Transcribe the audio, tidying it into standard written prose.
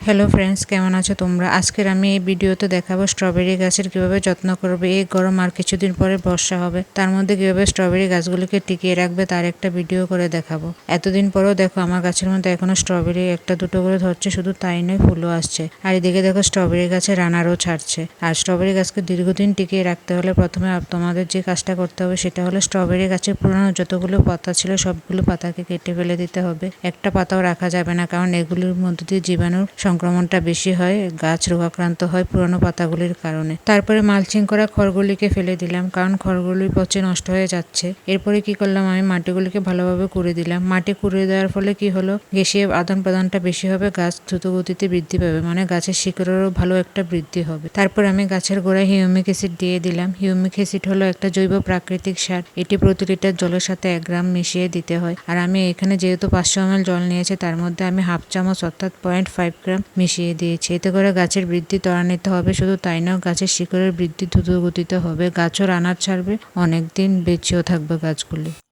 Hello friends, কেমন আছো তোমরা? আজকের আমি এই ভিডিওতে দেখাবো স্ট্রবেরি গাছের কিভাবে যত্ন করবে। এই গরম আর কিছুদিন পরে বর্ষা হবে, তার মধ্যে কিভাবে স্ট্রবেরি গাছগুলিকে টিকিয়ে রাখবে তার একটা ভিডিও করে দেখাবো। এতদিন পরেও দেখো আমার গাছের মধ্যে এখনো স্ট্রবেরি একটা দুটো করে ধরছে, শুধু তাই নয় ফুলও আসছে। আর এদিকে দেখো স্ট্রবেরি গাছে রানারও ছাড়ছে। আর স্ট্রবেরি গাছকে দীর্ঘদিন টিকিয়ে রাখতে হলে প্রথমে তোমাদের যে কাজটা করতে হবে সেটা হলো স্ট্রবেরি গাছের পুরনো যতগুলো পাতা ছিল সবগুলো পাতাকে কেটে ফেলে দিতে হবে। একটা পাতাও রাখা যাবে না, কারণ এগুলির মধ্যে দিয়ে জীবাণুর সংক্রমণটা বেশি হয়, গাছ রোগাক্রান্ত হয় পুরনো পাতাগুলির কারণে। তারপরে মালচিং করা খড়গুলিকে ফেলে দিলাম, কারণ খড়গুলি পচে নষ্ট হয়ে যাচ্ছে। এরপরে কি করলাম, আমি মাটিগুলিকে ভালোভাবে কুড়ে দিলাম। মাটি কুড়ে দেওয়ার ফলে কি হলো, গ্যাসীয় আদান প্রদানটা বেশি হবে, গাছ দ্রুত গতিতে বৃদ্ধি পাবে, মানে গাছের শিকড়েরও ভালো একটা বৃদ্ধি হবে। তারপর আমি গাছের গোড়ায় হিউমিক অ্যাসিড দিয়ে দিলাম। হিউমিক অ্যাসিড হলো একটা জৈব প্রাকৃতিক সার, এটি প্রতি লিটার জলের সাথে 1 গ্রাম মিশিয়ে দিতে হয়। আর আমি এখানে যেহেতু 500 ml জল নিয়েছি, তার মধ্যে আমি হাফ চামচ অর্থাৎ 0.5 গ্রাম মিশিয়ে দিয়েছি। এতে করে গাছের বৃদ্ধি ত্বরান্বিত হবে, শুধু তাই নয় গাছের শিকড়ের বৃদ্ধি দ্রুত গতিতে হবে, গাছও রানার ছাড়বে, অনেকদিন বেঁচেও থাকবে গাছগুলি।